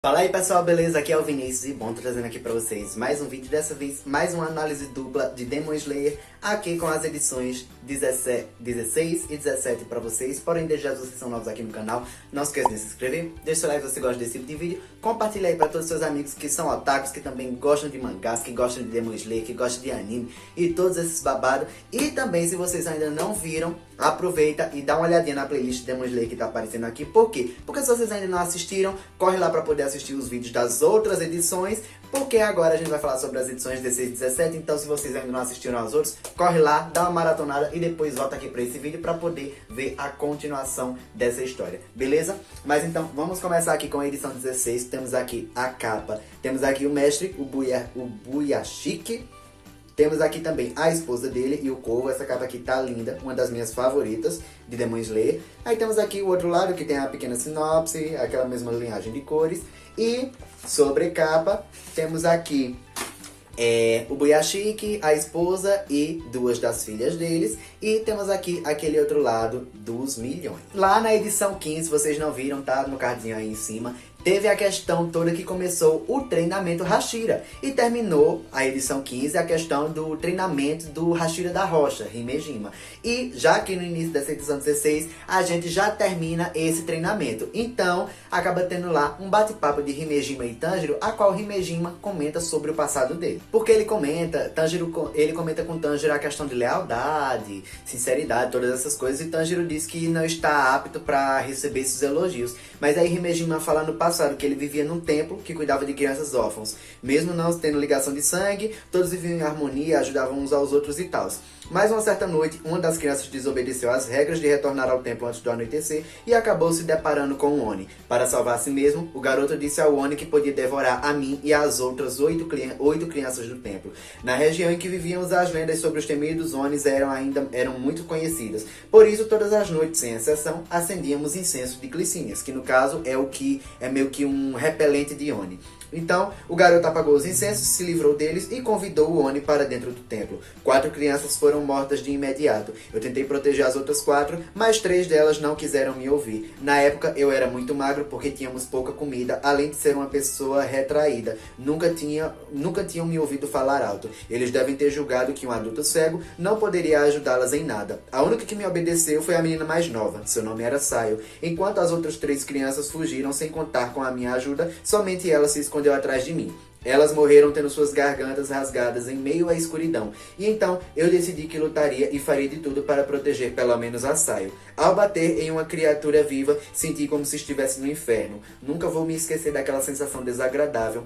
Fala aí pessoal, beleza? Aqui é o Vinícius e bom, tô trazendo aqui pra vocês mais um vídeo, dessa vez mais uma análise dupla de Demon Slayer, aqui com as edições 16 e 17 pra vocês. Porém, desde já vocês são novos aqui no canal, não esqueça de se inscrever, deixa seu like se você gosta desse tipo de vídeo, compartilha aí pra todos os seus amigos que são otakus, que também gostam de mangás, que gostam de Demon Slayer, que gostam de anime e todos esses babados. E também, se vocês ainda não viram, aproveita e dá uma olhadinha na playlist Demon Slayer que tá aparecendo aqui. Por quê? Porque se vocês ainda não assistiram, corre lá pra poder assistir os vídeos das outras edições, porque agora a gente vai falar sobre as edições 16 e 17, então se vocês ainda não assistiram aos outros, corre lá, dá uma maratonada e depois volta aqui pra esse vídeo pra poder ver a continuação dessa história, beleza? Mas então, vamos começar aqui com a edição 16, temos aqui a capa, temos aqui o mestre, o Buyashiki. Temos aqui também a esposa dele e o Corvo. Essa capa aqui tá linda, uma das minhas favoritas de Demon Slayer. Aí temos aqui o outro lado que tem a pequena sinopse, aquela mesma linhagem de cores. E sobre capa, temos aqui o Buyashiki, a esposa e duas das filhas deles. E temos aqui aquele outro lado dos milhões. Lá na edição 15, vocês não viram, tá no cardzinho aí em cima, teve a questão toda que começou o treinamento Hashira. E terminou a edição 15 a questão do treinamento do Hashira da Rocha, Himejima. E já aqui no início dessa edição 16, a gente já termina esse treinamento. Então, acaba tendo lá um bate-papo de Himejima e Tanjiro, a qual Himejima comenta sobre o passado dele. Porque ele comenta com Tanjiro a questão de lealdade, sinceridade, todas essas coisas. E Tanjiro diz que não está apto para receber esses elogios. Mas aí Himejima fala no passado que ele vivia num templo que cuidava de crianças órfãos. Mesmo não tendo ligação de sangue, todos viviam em harmonia, ajudavam uns aos outros e tal. Mas uma certa noite, uma das crianças desobedeceu às regras de retornar ao templo antes do anoitecer e acabou se deparando com o Oni. Para salvar a si mesmo, o garoto disse ao Oni que podia devorar a mim e as outras 8 crianças do templo. Na região em que vivíamos, as lendas sobre os temidos Onis eram muito conhecidas. Por isso, todas as noites, sem exceção, acendíamos incenso de glicínias, que no caso é o que é meio que um repelente de Oni. Então, o garoto apagou os incensos, se livrou deles e convidou o Oni para dentro do templo. 4 crianças foram mortas de imediato. Eu tentei proteger as outras 4, mas 3 delas não quiseram me ouvir. Na época, eu era muito magro porque tínhamos pouca comida, além de ser uma pessoa retraída. Nunca tinham me ouvido falar alto. Eles devem ter julgado que um adulto cego não poderia ajudá-las em nada. A única que me obedeceu foi a menina mais nova. Seu nome era Sayo. Enquanto as outras 3 crianças fugiram sem contar com a minha ajuda, somente ela se escondeu atrás de mim. Elas morreram tendo suas gargantas rasgadas em meio à escuridão. E então eu decidi que lutaria e faria de tudo para proteger pelo menos a Sayo. Ao bater em uma criatura viva, senti como se estivesse no inferno. Nunca vou me esquecer daquela sensação desagradável.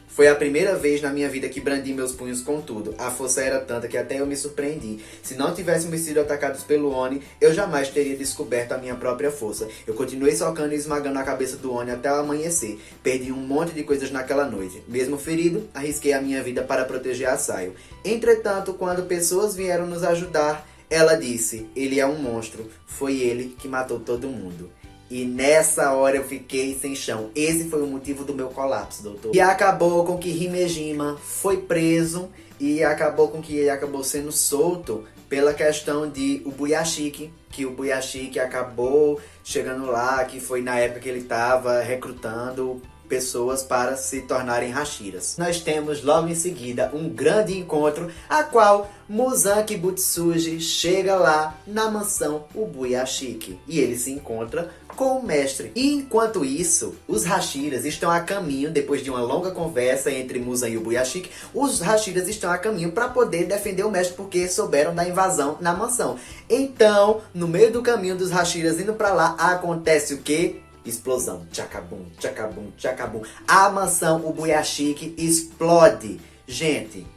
Foi a primeira vez na minha vida que brandi meus punhos com tudo. A força era tanta que até eu me surpreendi. Se não tivéssemos sido atacados pelo Oni, eu jamais teria descoberto a minha própria força. Eu continuei socando e esmagando a cabeça do Oni até o amanhecer. Perdi um monte de coisas naquela noite. Mesmo ferido, arrisquei a minha vida para proteger a Sayo. Entretanto, quando pessoas vieram nos ajudar, ela disse: ele é um monstro. Foi ele que matou todo mundo. E nessa hora eu fiquei sem chão. Esse foi o motivo do meu colapso, doutor. E acabou com que Himejima foi preso e acabou com que ele acabou sendo solto pela questão de o Buyashiki, que o Buyashiki acabou chegando lá, que foi na época que ele estava recrutando pessoas para se tornarem Hashiras. Nós temos logo em seguida um grande encontro, a qual Muzan Kibutsuji chega lá na mansão Ubuyashiki e ele se encontra com o mestre. E enquanto isso, os Hashiras estão a caminho, depois de uma longa conversa entre Muzan e Ubuyashiki, os Hashiras estão a caminho para poder defender o mestre porque souberam da invasão na mansão. Então, no meio do caminho dos Hashiras indo para lá, acontece o quê? Explosão. Tchacabum, tchacabum, tchacabum. A mansão Ubuyashiki explode. Gente,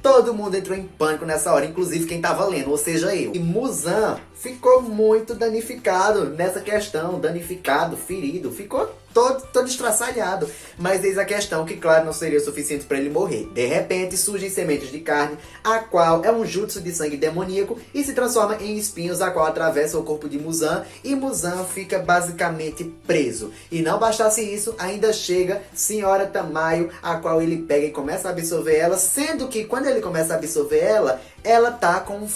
todo mundo entrou em pânico nessa hora, inclusive quem tava lendo, ou seja, eu. E Muzan ficou muito danificado nessa questão, danificado, ferido, ficou todo estraçalhado. Mas eis a questão que, claro, não seria o suficiente para ele morrer. De repente, surgem sementes de carne, a qual é um jutsu de sangue demoníaco, e se transforma em espinhos, a qual atravessa o corpo de Muzan, e Muzan fica basicamente preso. E não bastasse isso, ainda chega Senhora Tamayo, a qual ele pega e começa a absorver ela, sendo que quando ele começa a absorver ela tá com um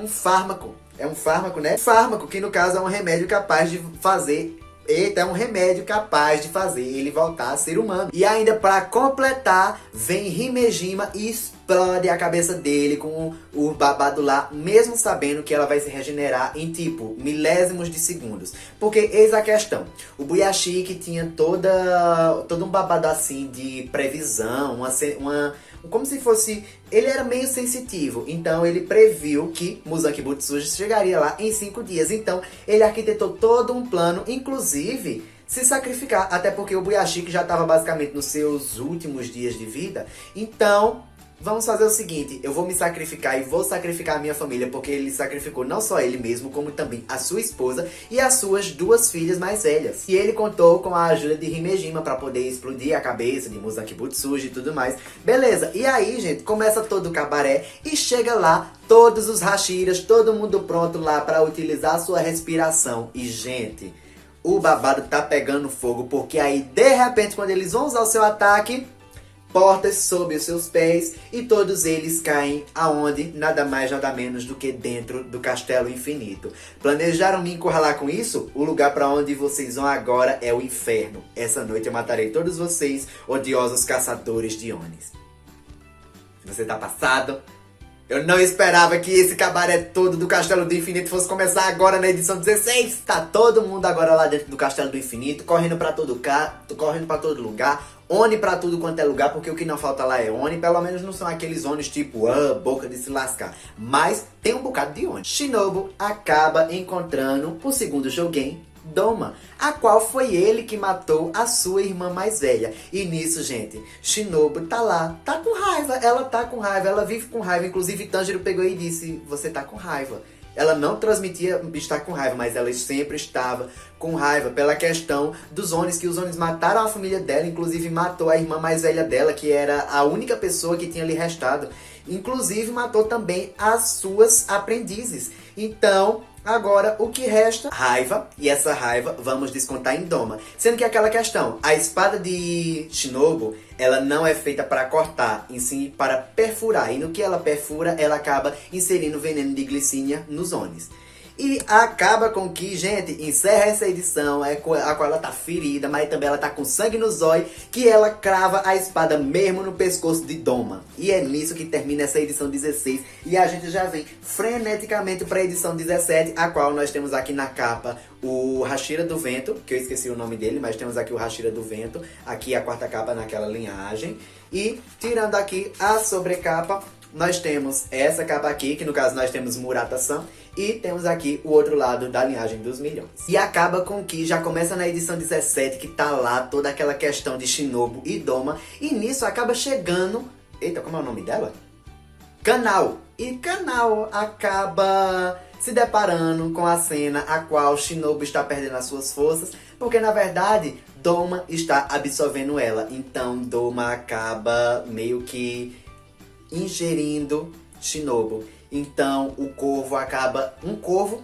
fármaco. É um fármaco, né? Fármaco, que no caso é um remédio capaz de fazer Eita, é um remédio capaz de fazer ele voltar a ser humano. E ainda para completar, vem Himejima e explode a cabeça dele com o babado lá, mesmo sabendo que ela vai se regenerar em tipo milésimos de segundos. Porque eis a questão, o Buyashiki tinha todo um babado assim de previsão, como se fosse... Ele era meio sensitivo, então ele previu que Muzan Kibutsuji chegaria lá em 5 dias. Então ele arquitetou todo um plano, inclusive se sacrificar, até porque o Buyashiki já estava basicamente nos seus últimos dias de vida. Então vamos fazer o seguinte, eu vou me sacrificar e vou sacrificar a minha família, porque ele sacrificou não só ele mesmo, como também a sua esposa e as suas 2 filhas mais velhas. E ele contou com a ajuda de Himejima para poder explodir a cabeça de Muzan Kibutsuji e tudo mais. Beleza, e aí, gente, começa todo o cabaré e chega lá todos os Hashiras, todo mundo pronto lá para utilizar a sua respiração. E, gente, o babado tá pegando fogo, porque aí, de repente, quando eles vão usar o seu ataque... portas sob os seus pés e todos eles caem aonde? Nada mais, nada menos do que dentro do Castelo Infinito. Planejaram me encurralar com isso? O lugar para onde vocês vão agora é o inferno. Essa noite eu matarei todos vocês, odiosos caçadores de Onis. Você tá passado? Eu não esperava que esse cabaré todo do Castelo do Infinito fosse começar agora na edição 16. Tá todo mundo agora lá dentro do Castelo do Infinito, correndo pra todo lugar. Oni pra tudo quanto é lugar, porque o que não falta lá é Oni. Pelo menos não são aqueles Onis tipo, boca de se lascar. Mas tem um bocado de Oni. Shinobu acaba encontrando o segundo Jougen, Doma, a qual foi ele que matou a sua irmã mais velha. E nisso, gente, Shinobu tá lá, tá com raiva, ela vive com raiva. Inclusive Tanjiro pegou e disse, você tá com raiva. Ela não transmitia estar com raiva, mas ela sempre estava com raiva pela questão dos Onis, que os Onis mataram a família dela, inclusive matou a irmã mais velha dela, que era a única pessoa que tinha lhe restado. Inclusive matou também as suas aprendizes. Então, agora o que resta? Raiva, e essa raiva vamos descontar em Doma. Sendo que aquela questão, a espada de Shinobu, ela não é feita para cortar, em si para perfurar. E no que ela perfura, ela acaba inserindo veneno de glicínia nos Onis. E acaba com que, gente, encerra essa edição, a qual ela tá ferida, mas também ela tá com sangue no zóio, que ela crava a espada mesmo no pescoço de Doma. E é nisso que termina essa edição 16, e a gente já vem freneticamente para a edição 17, a qual nós temos aqui na capa o Hashira do Vento, que eu esqueci o nome dele, mas temos aqui o Hashira do Vento, aqui a 4ª capa naquela linhagem, e tirando aqui a sobrecapa, nós temos essa capa aqui, que no caso nós temos Murata-san, e temos aqui o outro lado da linhagem dos milhões. E acaba com que já começa na edição 17, que tá lá toda aquela questão de Shinobu e Doma. E nisso acaba chegando... Eita, como é o nome dela? Kanao. E Kanao acaba se deparando com a cena a qual Shinobu está perdendo as suas forças, porque na verdade Doma está absorvendo ela. Então Doma acaba meio que ingerindo Shinobu. Então um corvo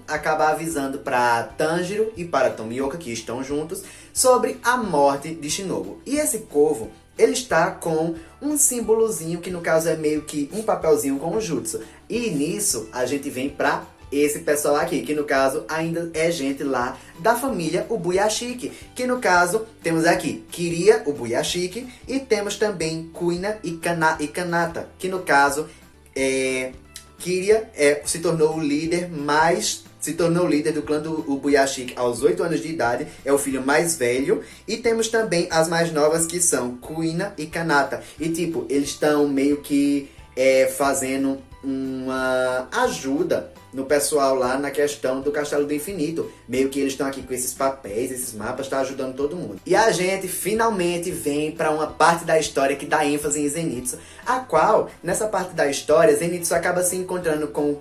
acaba avisando para Tanjiro e para Tomioka, que estão juntos, sobre a morte de Shinobu. E esse corvo, ele está com um símbolozinho, que no caso é meio que um papelzinho com o jutsu. E nisso a gente vem para esse pessoal aqui, que no caso ainda é gente lá da família Ubuyashiki, que no caso temos aqui Kiria Ubuyashiki e temos também Kuina e Kanata, que no caso Kiria se tornou o líder do clã do Ubuyashiki aos 8 anos de idade, é o filho mais velho, e temos também as mais novas, que são Kuina e Kanata. E tipo, eles estão meio que fazendo uma ajuda no pessoal lá na questão do Castelo do Infinito. Meio que eles estão aqui com esses papéis, esses mapas, tá ajudando todo mundo. E a gente finalmente vem para uma parte da história que dá ênfase em Zenitsu, a qual, nessa parte da história, Zenitsu acaba se encontrando com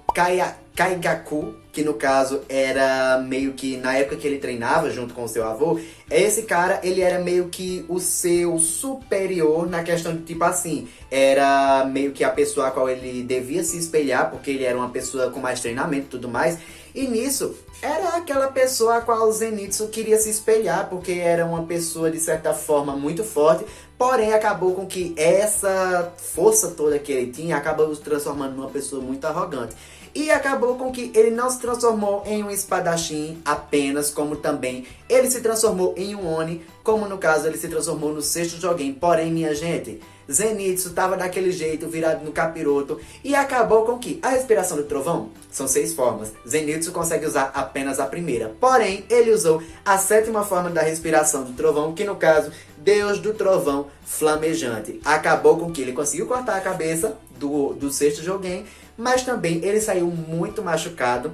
Kaigaku, que no caso era meio que, na época que ele treinava junto com o seu avô, esse cara, ele era meio que o seu superior na questão de tipo assim, era meio que a pessoa a qual ele devia se espelhar, porque ele era uma pessoa com mais treinamento e tudo mais. E nisso, era aquela pessoa a qual o Zenitsu queria se espelhar, porque era uma pessoa de certa forma muito forte, porém acabou com que essa força toda que ele tinha acabou se transformando numa pessoa muito arrogante. E acabou com que ele não se transformou em um espadachim apenas, como também ele se transformou em um Oni, como no caso ele se transformou no sexto Jogen. Porém, minha gente, Zenitsu tava daquele jeito, virado no capiroto, e acabou com que a respiração do trovão são 6 formas. Zenitsu consegue usar apenas a primeira, porém ele usou a 7ª forma da respiração do trovão, que no caso, Deus do Trovão Flamejante. Acabou com que ele conseguiu cortar a cabeça do sexto Jogen, mas também ele saiu muito machucado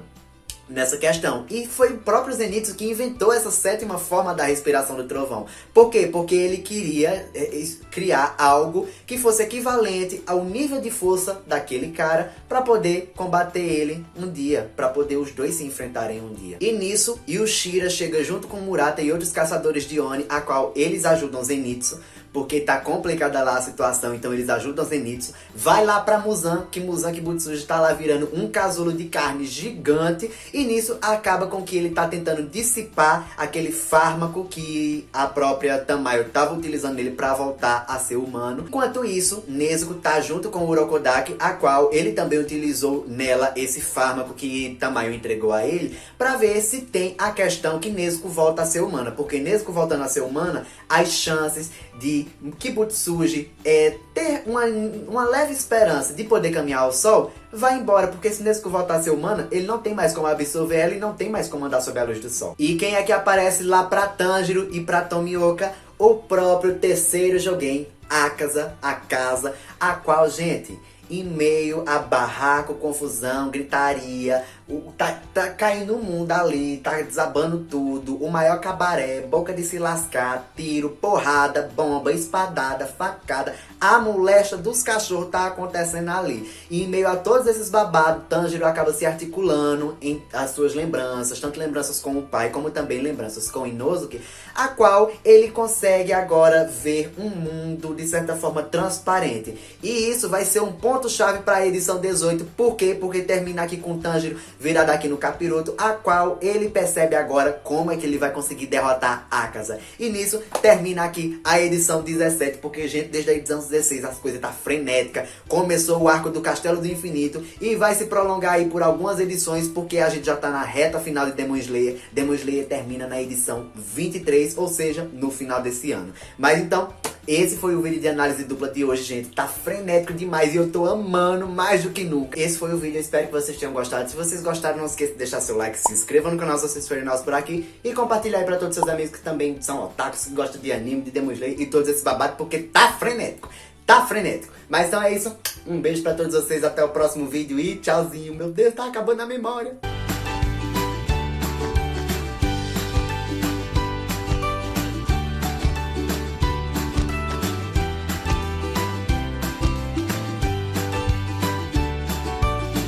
nessa questão. E foi o próprio Zenitsu que inventou essa 7ª forma da respiração do trovão. Por quê? Porque ele queria criar algo que fosse equivalente ao nível de força daquele cara para poder combater ele um dia, para poder os dois se enfrentarem um dia. E nisso, Yushira chega junto com Murata e outros caçadores de Oni, a qual eles ajudam Zenitsu, porque tá complicada lá a situação, então eles ajudam Zenitsu. Vai lá pra Muzan, que Muzan Kibutsuji tá lá virando um casulo de carne gigante, e nisso acaba com que ele tá tentando dissipar aquele fármaco que a própria Tamayo tava utilizando nele pra voltar a ser humano. Enquanto isso, Nezuko tá junto com o Urokodaki, a qual ele também utilizou nela esse fármaco que Tamayo entregou a ele, pra ver se tem a questão que Nezuko volta a ser humana, porque Nezuko voltando a ser humana, as chances de Kibutsuji ter uma leve esperança de poder caminhar ao sol vai embora, porque se Nezuko voltar a ser humana, ele não tem mais como absorver ela e não tem mais como andar sob a luz do sol. E quem é que aparece lá pra Tanjiro e pra Tomioka? O próprio terceiro Jogen, Akaza, a qual, gente, em meio a barraco, confusão, gritaria, tá caindo o mundo ali, tá desabando tudo, o maior cabaré, boca de se lascar, tiro, porrada, bomba, espadada, facada, a moléstia dos cachorros tá acontecendo ali. E em meio a todos esses babados, Tanjiro acaba se articulando em as suas lembranças, tanto lembranças com o pai, como também lembranças com Inosuke, a qual ele consegue agora ver um mundo de certa forma transparente. E isso vai ser um ponto-chave para a edição 18. Por quê? Porque termina aqui com Tanjiro virado aqui no capiroto, a qual ele percebe agora como é que ele vai conseguir derrotar Akaza. E nisso termina aqui a edição 17, porque, gente, desde a edição 16 as coisas tá frenética. Começou o arco do Castelo do Infinito e vai se prolongar aí por algumas edições, porque a gente já tá na reta final de Demon Slayer. Demon Slayer termina na edição 23, ou seja, no final desse ano. Mas então, esse foi o vídeo de análise dupla de hoje, gente. Tá frenético demais e eu tô amando mais do que nunca. Esse foi o vídeo, eu espero que vocês tenham gostado. Se vocês gostaram, não esqueça de deixar seu like, se inscreva no canal se vocês forem novos por aqui e compartilhar aí pra todos os seus amigos que também são otakus, que gostam de anime, de Demon Slayer e todos esses babados, porque tá frenético. Tá frenético. Mas então é isso. Um beijo pra todos vocês, até o próximo vídeo e tchauzinho. Meu Deus, tá acabando a memória.